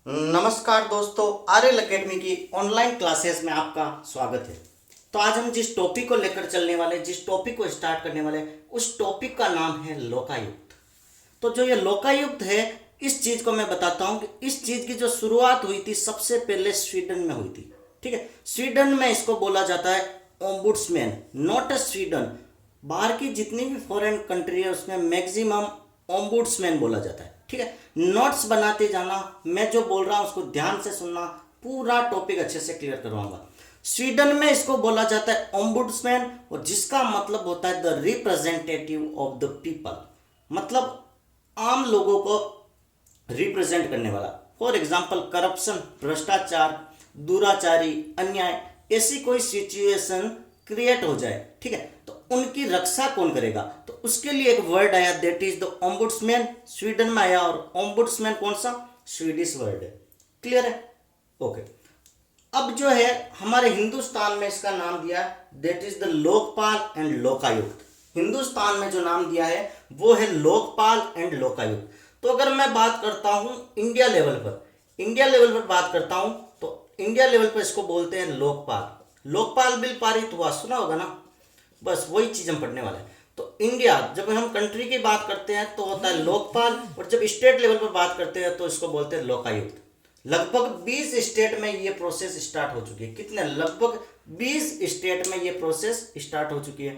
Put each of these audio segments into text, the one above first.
नमस्कार दोस्तों, RL academy की ऑनलाइन क्लासेस में आपका स्वागत है। तो आज हम जिस टॉपिक को लेकर चलने वाले, जिस टॉपिक को स्टार्ट करने वाले, उस टॉपिक का नाम है लोकायुक्त। तो जो ये लोकायुक्त है, इस चीज को मैं बताता हूँ कि इस चीज की जो शुरुआत हुई थी सबसे पहले स्वीडन में हुई थी। ठीक है, स्वीडन में इसको बोला जाता है ओम्बुड्समैन, नॉट ए स्वीडन। बाहर की जितनी भी फॉरेन कंट्री है उसमें मैक्सिमम ओम्बुड्समैन बोला जाता है। ठीक है, नोट्स बनाते जाना, मैं जो बोल रहा हूं उसको ध्यान से सुनना, पूरा टॉपिक अच्छे से क्लियर करवाऊंगा। स्वीडन में इसको बोला जाता है ओम्बुड्समैन, और जिसका मतलब होता है the representative of the people, मतलब आम लोगों को रिप्रेजेंट करने वाला। फॉर एग्जाम्पल करप्शन, भ्रष्टाचार, दुराचारी, अन्याय, ऐसी कोई सिचुएशन क्रिएट हो जाए, ठीक है, तो उनकी रक्षा कौन करेगा? तो उसके लिए एक वर्ड आया, that is the ombudsman. Sweden में आया, और ओम्बुड्समैन कौन सा? स्वीडिश वर्ड है। क्लियर है? ओके। अब जो है हमारे हिंदुस्तान में इसका नाम दिया, that is the Lokpal and Lokayukta. Hindustan में जो नाम दिया है वो है लोकपाल एंड लोकायुक्त। तो अगर मैं बात करता हूं इंडिया लेवल पर, बात करता हूं, तो इंडिया लेवल पर इसको बोलते हैं लोकपाल। लोकपाल बिल पारित हुआ, सुना होगा ना, बस वही चीज हम पढ़ने वाले हैं। तो इंडिया, जब हम कंट्री की बात करते हैं तो होता है लोकपाल, और जब स्टेट लेवल पर बात करते हैं तो इसको बोलते हैं लोकायुक्त। लगभग 20 स्टेट में ये प्रोसेस स्टार्ट हो चुकी है। कितने? लगभग 20 स्टेट में ये प्रोसेस स्टार्ट हो चुकी है।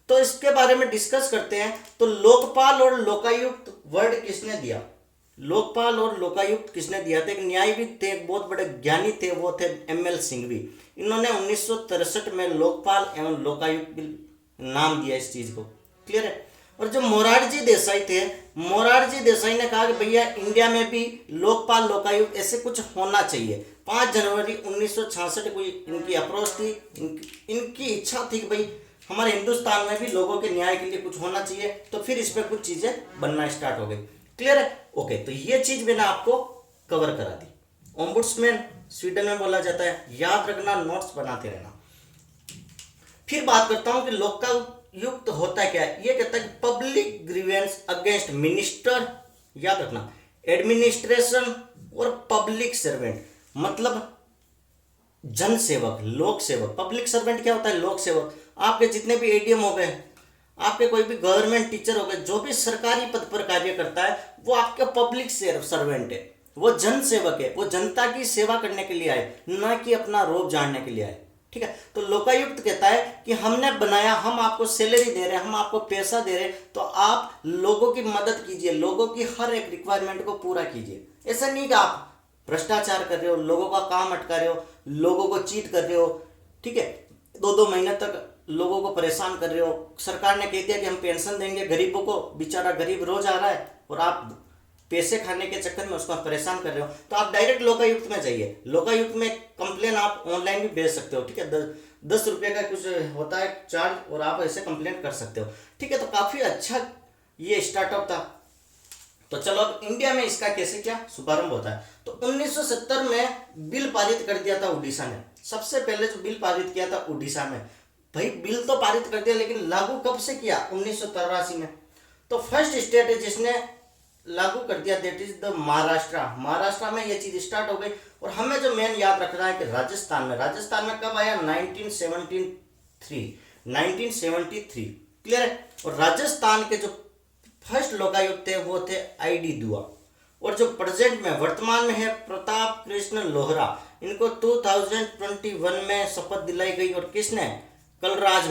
तो इसके बारे में डिस्कस करते हैं। तो लोकपाल और लोकायुक्त वर्ड किसने दिया? लोकपाल और लोकायुक्त किसने दिया था? एक न्यायविद थे, एक बहुत बड़े ज्ञानी थे, वो थे एमएल सिंघवी। इन्होंने 1963 में लोकपाल एवं लोकायुक्त नाम दिया इस चीज को। क्लियर है? और जो मोरारजी देसाई थे, मोरारजी देसाई ने कहा कि भैया इंडिया में भी लोकपाल लोकायुक्त ऐसे कुछ होना चाहिए। 5 जनवरी 1966 को इनकी अप्रोच थी, इनकी इच्छा थी कि भाई हमारे हिंदुस्तान में भी लोगों के न्याय के लिए कुछ होना चाहिए। तो फिर इस पर कुछ चीजें बनना स्टार्ट हो गई। क्लियर है? ओके, तो ये चीज मैंने आपको कवर करा दी। ओम्बुड्समैन स्वीडन में बोला जाता है, याद रखना, नोट्स बनाते रहना। फिर बात करता हूं कि लोकायुक्त होता क्या है। ये कहता है कि पब्लिक ग्रीवेंस अगेंस्ट मिनिस्टर, याद रखना, एडमिनिस्ट्रेशन और पब्लिक सर्वेंट, मतलब जन सेवक, लोक सेवक। पब्लिक सर्वेंट क्या होता है? लोक सेवक। आपके जितने भी एडीएम हो गए, आपके कोई भी गवर्नमेंट टीचर हो गए, जो भी सरकारी पद पर कार्य करता है वो आपका पब्लिक सर्वेंट है, वो जन सेवक है, वो जनता की सेवा करने के लिए आए, ना कि अपना रोब झाड़ने के लिए आए। ठीक है, तो लोकायुक्त कहता है कि हमने बनाया, हम आपको सैलरी दे रहे हैं, हम आपको पैसा दे रहे हैं, तो आप लोगों की मदद कीजिए, लोगों की हर एक रिक्वायरमेंट को पूरा कीजिए। ऐसा नहीं कि आप भ्रष्टाचार कर रहे हो, लोगों का काम अटका रहे हो, लोगों को चीट कर रहे हो, ठीक है, 2-2 महीने तक लोगों को परेशान कर रहे हो। सरकार ने कह दिया कि हम पेंशन देंगे गरीबों को, बेचारा गरीब रोज आ रहा है, और आप पैसे खाने के चक्कर में उसको परेशान कर रहे हो। तो आप डायरेक्ट लोकायुक्त में जाइए। लोकायुक्त में कंप्लेन आप ऑनलाइन भी भेज सकते हो। ठीक है, 10 रुपये का कुछ होता है चार्ज, और आप ऐसे कंप्लेन कर सकते हो। ठीक है, तो काफी अच्छा ये स्टार्टअप था। तो चलो अब इंडिया में इसका कैसे क्या शुभारंभ होता है। तो 1970 में बिल पारित कर दिया था उड़ीसा ने। सबसे पहले जो बिल पारित किया था उड़ीसा में। भाई बिल तो पारित कर दिया, लेकिन लागू कब से किया? 1983 में। तो फर्स्ट स्टेट है जिसने लागू कर दिया, that is the Maharashtra. Maharashtra में ये चीज स्टार्ट हो गई। और हमें जो मेन याद रखना है कि राजस्थान में कब आया? 1973। क्लियर है? और राजस्थान के जो फर्स्ट लोकायुक्त थे वो थे आईडी दुआ, और जो प्रेजेंट में वर्तमान में है प्रताप कृष्ण लोहरा। इनको 2021 में शपथ दिलाई गई, और किसने? कलराज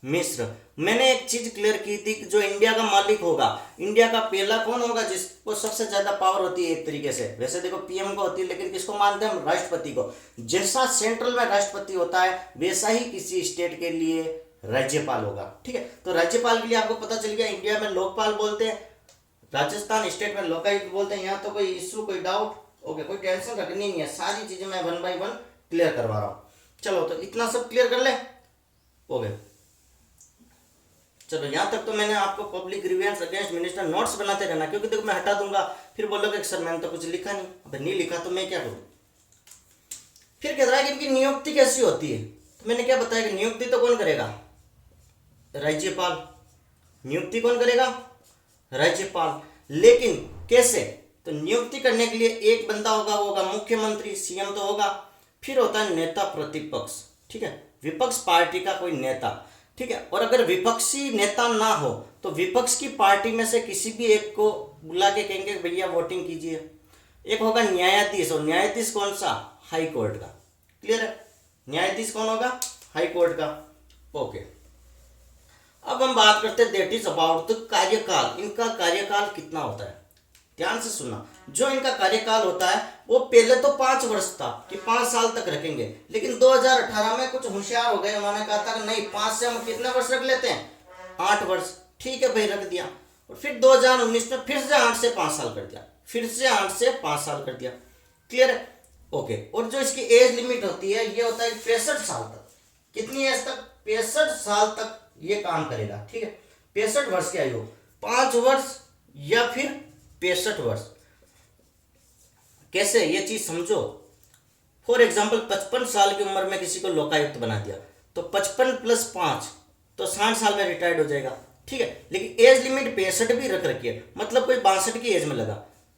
मिश्र। मैंने एक चीज क्लियर की थी कि जो इंडिया का मालिक होगा, इंडिया का पहला कौन होगा जिसको सबसे ज्यादा पावर होती है? एक तरीके से वैसे देखो पीएम को होती है, लेकिन किसको मानते हैं हम? राष्ट्रपति को। जैसा सेंट्रल में राष्ट्रपति होता है, वैसा ही किसी स्टेट के लिए राज्यपाल होगा। ठीक है, तो राज्यपाल के लिए आपको पता चल गया, इंडिया में लोकपाल बोलते हैं, राजस्थान स्टेट में लोकायुक्त बोलते हैं। यहाँ तो कोई इश्यू, कोई डाउट? ओके, कोई टेंशन रखनी नहीं है, सारी चीजें मैं 1 by 1 क्लियर करवा रहा हूँ। चलो, तो इतना सब क्लियर कर ले। ओके, चलो यहाँ तक तो मैंने आपको public grievance against minister notes बनाते रहना, क्योंकि देखो मैं हटा दूंगा, फिर बोलोगे सर मैंने तो कुछ लिखा नहीं। अब नहीं लिखा तो मैं क्या करूँ? फिर कह रहा है कि इनकी नियुक्ति कैसी होती है। तो मैंने क्या बताया कि नियुक्ति तो कौन करेगा? राज्यपाल। नियुक्ति कौन करेगा? राज्यपाल। लेकिन कैसे? तो नियुक्ति करने के लिए एक बंदा होगा, वो होगा मुख्यमंत्री, सीएम तो होगा। फिर होता है नेता प्रतिपक्ष, ठीक है, विपक्ष पार्टी का कोई नेता, ठीक है। और अगर विपक्षी नेता ना हो तो विपक्ष की पार्टी में से किसी भी एक को बुला के कहेंगे भैया वोटिंग कीजिए। एक होगा न्यायाधीश, और न्यायाधीश कौन सा? हाई कोर्ट का। क्लियर है? न्यायाधीश कौन होगा? हाई कोर्ट का। ओके, अब हम बात करते हैं दैट इज अबाउट द कार्यकाल। इनका कार्यकाल कितना होता है? ध्यान से सुनना। जो इनका कार्यकाल होता है वो पहले तो 5 वर्ष था कि 5 साल तक रखेंगे, लेकिन 2018 में कुछ होशियार हो गए, उन्होंने कहा था कि नहीं 5 से हम कितने वर्ष रख लेते हैं? 8 वर्ष। ठीक है भाई, रख दिया। और फिर 2019 में फिर से 8 से 5 साल कर दिया, फिर से 8 से 5 साल कर दिया। क्लियर है? ओके। और जो इसकी एज लिमिट होती है ये होता है 65 साल तक। कितनी एज तक? 65 साल तक ये काम करेगा, ठीक है। 65 वर्ष की आयु, 5 वर्ष या फिर 65 वर्ष। कैसे? ये चीज समझो। फॉर एग्जाम्पल 55 साल की उम्र में किसी को लोकायुक्त बना दिया तो 55 + 5 तो 60 साल में रिटायर्ड हो जाएगा, ठीक है। लेकिन एज लिमिट 65 भी रख रखी है, मतलब कोई 62 की एज में लगा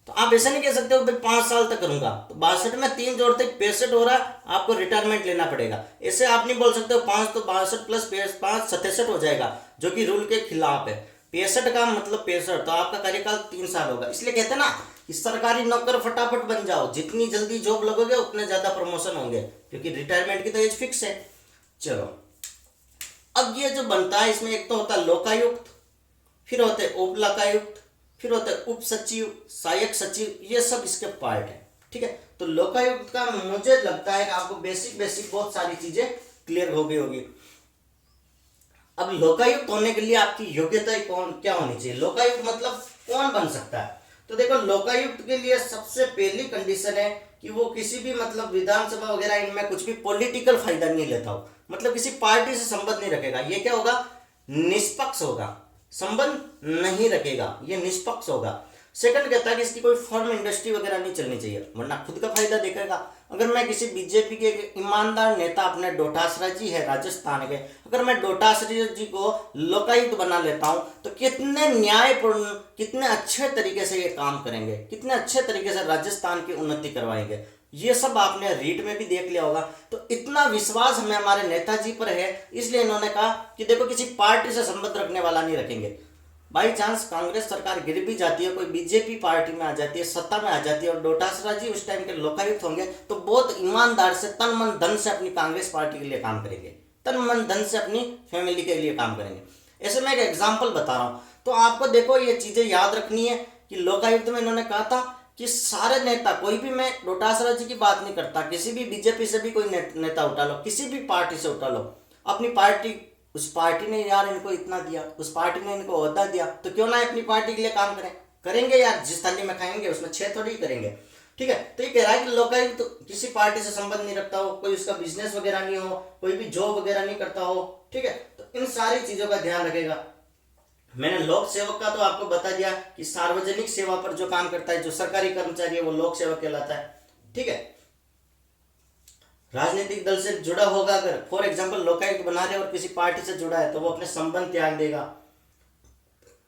तो आप ऐसा नहीं कह सकते हो भाई 5 साल तक करूंगा, तो 62 में 3 जोड़ते 65 हो रहा है, आपको रिटायरमेंट लेना पड़ेगा। ऐसे आप नहीं बोल सकते हो 5 तो 62 + 5 67 हो जाएगा, जो कि रूल के खिलाफ है। 65 का मतलब 65, तो आपका कार्यकाल 3 साल होगा। इसलिए कहते हैं ना कि सरकारी नौकर फटाफट बन जाओ, जितनी जल्दी जॉब लगोगे उतने ज्यादा प्रमोशन होंगे, क्योंकि रिटायरमेंट की तो एज फिक्स है। चलो, अब ये जो बनता है इसमें एक तो होता है लोकायुक्त, फिर होते हैं उप लोकायुक्त, फिर होता है उप सचिव, सहायक सचिव, ये सब इसके पार्ट है, ठीक है। तो लोकायुक्त का मुझे लगता है कि आपको बेसिक बहुत सारी चीजें क्लियर हो गई होगी। अब लोकायुक्त होने के लिए आपकी योग्यता क्या होनी चाहिए? लोकायुक्त मतलब कौन बन सकता है? तो देखो, लोकायुक्त के लिए सबसे पहली कंडीशन है कि वो किसी भी मतलब विधानसभा वगैरह इनमें कुछ भी पॉलिटिकल फायदा नहीं लेता हो, मतलब किसी पार्टी से संबंध नहीं रखेगा। ये क्या होगा? निष्पक्ष होगा, संबंध नहीं रखेगा, ये निष्पक्ष होगा। सेकंड कहता है कि इसकी कोई फर्म इंडस्ट्री वगैरह नहीं चलनी चाहिए, वरना खुद का फायदा देखेगा। अगर मैं किसी बीजेपी के ईमानदार नेता अपने डोटासरा जी है राजस्थान के, अगर मैं डोटासरा जी को लोकायुक्त बना लेता हूं तो कितने न्यायपूर्ण, कितने अच्छे तरीके से ये काम करेंगे, कितने अच्छे तरीके से राजस्थान की उन्नति करवाएंगे। ये सब आपने रीड में भी देख लिया होगा। तो इतना विश्वास हमें हमारे नेताजी पर है, इसलिए इन्होंने कहा कि देखो किसी पार्टी से संबंध रखने वाला नहीं रखेंगे। बाई चांस कांग्रेस सरकार गिर भी जाती है, कोई बीजेपी पार्टी में आ जाती है, सत्ता में आ जाती है और डोटासरा जी उस टाइम के लोकायुक्त होंगे, तो बहुत ईमानदार से तन मन धन से अपनी कांग्रेस पार्टी के लिए काम करेंगे, तन मन धन से अपनी फैमिली के लिए काम करेंगे। ऐसे मैं एक एग्जाम्पल बता रहा हूँ, तो आपको देखो ये चीजें याद रखनी है कि लोकायुक्त में इन्होंने कहा था कि सारे नेता, कोई भी, मैं डोटासरा जी की बात नहीं करता, किसी भी बीजेपी से भी कोई नेता उठा लो, किसी भी पार्टी से उठा लो, अपनी पार्टी, उस पार्टी ने यार इनको इतना दिया, उस पार्टी ने इनको ओहदा दिया, तो क्यों ना अपनी पार्टी के लिए काम करेंगे यार। जिस थाली में खाएंगे उसमें 6 थोड़ी करेंगे, ठीक है। तो ये कह रहा है कि लोकायुक्त तो किसी पार्टी से संबंध नहीं रखता हो, कोई उसका बिजनेस वगैरह नहीं हो, कोई भी जॉब वगैरह नहीं करता हो, ठीक है। तो इन सारी चीजों का ध्यान रखेगा। मैंने लोक सेवक का तो आपको बता दिया कि सार्वजनिक सेवा पर जो काम करता है, जो सरकारी कर्मचारी है, वो लोक सेवक कहलाता है, ठीक है। राजनीतिक दल से जुड़ा होगा, अगर फॉर एग्जांपल लोकायुक्त बना रहे और किसी पार्टी से जुड़ा है तो वो अपने संबंध त्याग देगा,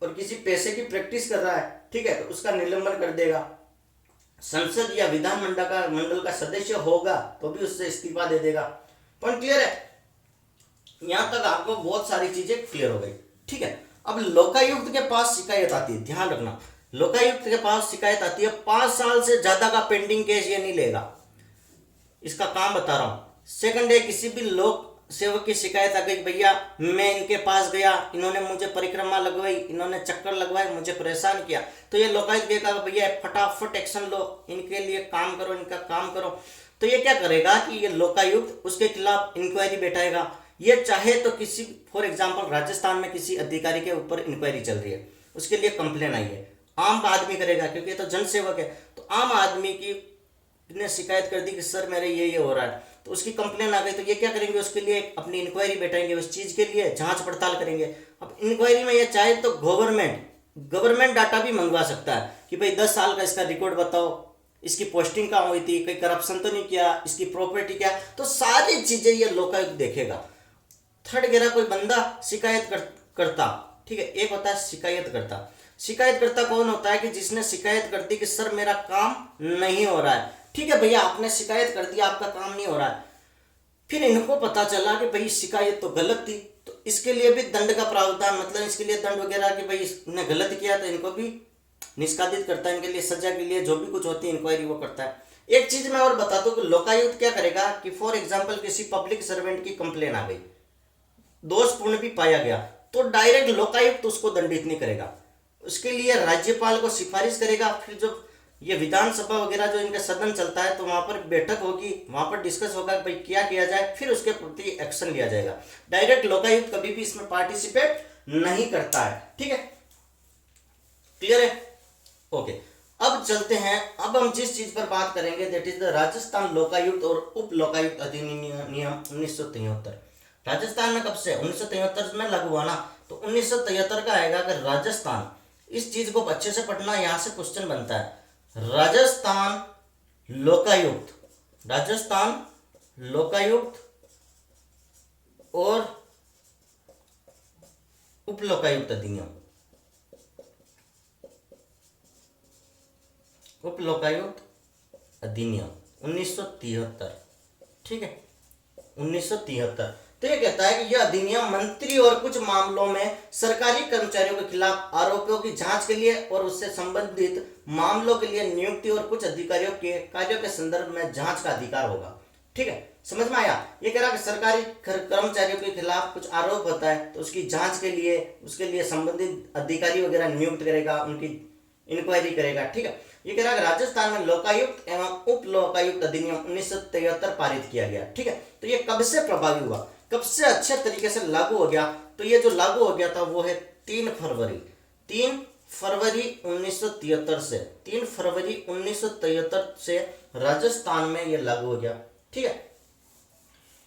और किसी पैसे की प्रैक्टिस कर रहा है, ठीक है, तो उसका निलंबन कर देगा। संसद या विधान मंडल का सदस्य होगा तो भी उससे इस्तीफा दे देगा। पॉइंट क्लियर है? यहां तक आपको बहुत सारी चीजें क्लियर हो गई, ठीक है। अब लोकायुक्त के पास शिकायत आती है, ध्यान रखना, लोकायुक्त के पास शिकायत आती है, 5 साल से ज्यादा का पेंडिंग केस ये नहीं लेगा। इसका काम बता रहा हूं। सेकंड है, किसी भी लोक सेवक की शिकायत आ गई, भैया मैं इनके पास गया, इन्होंने मुझे परिक्रमा लगवाई, इन्होंने चक्कर लगवाए, मुझे परेशान किया, तो ये लोकायुक्त कहेगा भैया फटाफट एक्शन लो, इनके लिए काम करो, इनका काम करो। तो ये क्या करेगा कि ये लोकायुक्त उसके खिलाफ इंक्वायरी बैठाएगा। ये चाहे तो किसी, फॉर एग्जाम्पल राजस्थान में किसी अधिकारी के ऊपर इंक्वायरी चल रही है, उसके लिए कंप्लेन आई है, आम आदमी करेगा क्योंकि ये तो जनसेवक है, तो आम आदमी की ने शिकायत कर दी कि सर मेरे ये हो रहा है, तो उसकी कंप्लेन आ गई, तो ये क्या करेंगे, उसके लिए अपनी इंक्वायरी बैठाएंगे, उस चीज के लिए जांच पड़ताल करेंगे। अब इंक्वायरी में ये चाहे तो गवर्नमेंट डाटा भी मंगवा सकता है कि भाई 10 साल का इसका रिकॉर्ड बताओ, इसकी पोस्टिंग कहाँ हुई थी, कोई करप्शन तो नहीं किया, इसकी प्रॉपर्टी क्या, तो सारी चीजें ये लोकायुक्त देखेगा। थर्ड कह रहा कोई बंदा शिकायत करता, ठीक है, एक होता है शिकायत करता। शिकायतकर्ता कौन होता है? कि जिसने शिकायत कर दी कि सर मेरा काम नहीं हो रहा है। ठीक है भैया, आपने शिकायत कर दी, आपका काम नहीं हो रहा है। फिर इनको पता चला कि भाई शिकायत तो गलत थी, तो इसके लिए भी दंड का प्रावधान, मतलब इसके लिए दंड वगैरह कि भाई इसने गलत किया तो इनको भी निष्कासित करता है, इनके लिए सजा के लिए जो भी कुछ होती है इंक्वायरी वो करता है। एक चीज मैं और बता दूं कि लोकायुक्त क्या करेगा कि फॉर एग्जाम्पल किसी पब्लिक सर्वेंट की कंप्लेन आ गई, दोषपूर्ण भी पाया गया, तो डायरेक्ट लोकायुक्त उसको दंडित नहीं करेगा, उसके लिए राज्यपाल को सिफारिश करेगा। फिर जो ये विधानसभा वगैरह जो इनका सदन चलता है तो वहां पर बैठक होगी, वहां पर डिस्कस होगा कि भाई क्या किया जाए, फिर उसके प्रति एक्शन लिया जाएगा। डायरेक्ट लोकायुक्त कभी भी इसमें पार्टिसिपेट नहीं करता है। ठीक है, क्लियर है? ओके, अब चलते हैं। अब हम जिस चीज पर बात करेंगे that is the Rajasthan Lokayukta और उप लोकायुक्त अधिनियम 1973। राजस्थान में कब से? 1973 में लागू हुआ ना, तो 1973 का आएगा कि राजस्थान, इस चीज को अच्छे से पढ़ना, यहां से क्वेश्चन बनता है। राजस्थान लोकायुक्त, राजस्थान लोकायुक्त और उप लोकायुक्त अधिनियम, उप लोकायुक्त अधिनियम 1973। ठीक है, 1973। तो ये कहता है कि यह अधिनियम मंत्री और कुछ मामलों में सरकारी कर्मचारियों के खिलाफ आरोपों की जांच के लिए और उससे संबंधित मामलों के लिए नियुक्ति और कुछ अधिकारियों के कार्यों के संदर्भ में जांच का अधिकार होगा। ठीक है, समझ में आया? ये कह रहा है कि सरकारी कर्मचारियों के खिलाफ कुछ आरोप होता है तो उसकी जांच के लिए, उसके लिए संबंधित अधिकारी वगैरह नियुक्त करेगा, उनकी इंक्वायरी करेगा। ठीक है, ये कह रहा है कि राजस्थान में लोकायुक्त एवं उप लोकायुक्त अधिनियम 1973 पारित किया गया। ठीक है, तो ये कब से प्रभावी हुआ, कब से अच्छे तरीके से लागू हो गया? तो ये जो लागू हो गया था वो है 3 फरवरी 1973 से, 3 फरवरी 1973 से राजस्थान में ये लागू हो गया। ठीक है,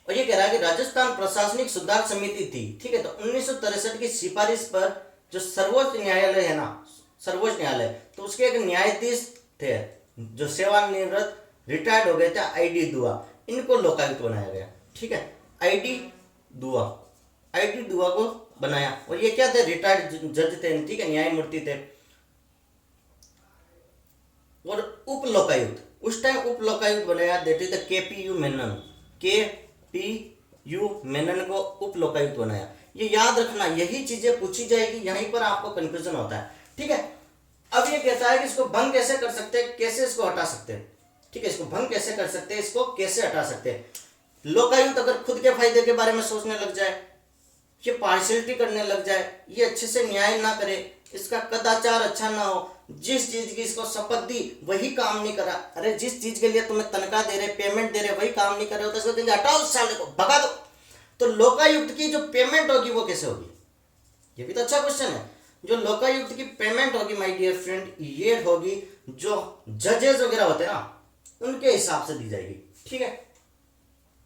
और ये कह रहा है कि राजस्थान प्रशासनिक सुधार समिति थी। ठीक है, तो 1963 की सिफारिश पर जो सर्वोच्च न्यायालय है ना, सर्वोच्च न्यायालय, तो उसके एक न्यायाधीश थे जो सेवानिवृत्त रिटायर्ड हो गए थे, आईडी दुआ, इनको लोकायुक्त बनाया गया। ठीक है, आईडी दुआ को बनाया, और ये क्या थे? रिटायर्ड जज थे। ठीक है, न्यायमूर्ति थे। और उप लोकायुक्त, उस टाइम उप लोकायुक्त बनाया that is the KPU Menon, KPU Menon को उप लोकायुक्त बनाया। ये याद रखना, यही चीजें पूछी जाएगी, यहीं पर आपको कंफ्यूजन होता है। ठीक है, अब ये कहता है कि इसको भंग कैसे कर सकते हैं, कैसे इसको हटा सकते हैं। ठीक है, इसको भंग कैसे कर सकते हैं, इसको कैसे हटा सकते हैं। लोकायुक्त अगर खुद के फायदे के बारे में सोचने लग जाए, ये पार्शियलिटी करने लग जाए, ये अच्छे से न्याय ना करे, इसका कदाचार अच्छा ना हो, जिस चीज की इसको शपथ दी वही काम नहीं करा, अरे जिस चीज के लिए तुम्हें तनख्वाह दे रहे, पेमेंट दे रहे, वही काम नहीं कर रहे हो, तो इसको कहेंगे हटाओ उस साले को, भगा दो। तो लोकायुक्त की जो पेमेंट होगी वो कैसे होगी? ये भी तो अच्छा क्वेश्चन है। जो लोकायुक्त की पेमेंट होगी माय डियर फ्रेंड, ये होगी जो जजेस वगैरह होते हैं ना, उनके हिसाब से दी जाएगी। ठीक है,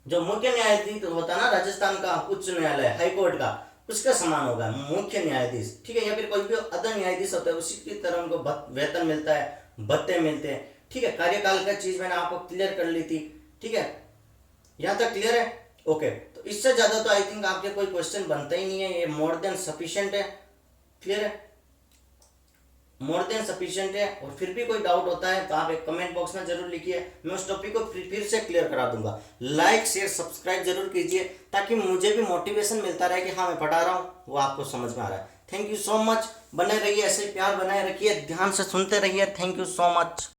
जो मुख्य न्यायाधीश होता है ना राजस्थान का उच्च न्यायालय हाई कोर्ट का, उसका समान होगा मुख्य न्यायाधीश। ठीक है, या फिर कोई भी अदर न्यायाधीश होता है उसी की तरह उनको वेतन मिलता है, भत्ते मिलते हैं। ठीक है, कार्यकाल का चीज मैंने आपको क्लियर कर ली थी। ठीक है, यहां तक क्लियर है? ओके, तो इससे ज्यादा तो आई थिंक आपके कोई क्वेश्चन बनता ही नहीं है, ये मोर देन सफिशिएंट है। क्लियर है? मोर देन सफिशिएंट है। और फिर भी कोई डाउट होता है तो आप एक कमेंट बॉक्स में जरूर लिखिए, मैं उस टॉपिक को फिर से क्लियर करा दूंगा। लाइक शेयर सब्सक्राइब जरूर कीजिए ताकि मुझे भी मोटिवेशन मिलता रहे कि हाँ मैं पढ़ा रहा हूँ, वो आपको समझ में आ रहा है। थैंक यू सो मच, बने रहिए, ऐसे प्यार बनाए रखिए, ध्यान से सुनते रहिए। Thank you so much.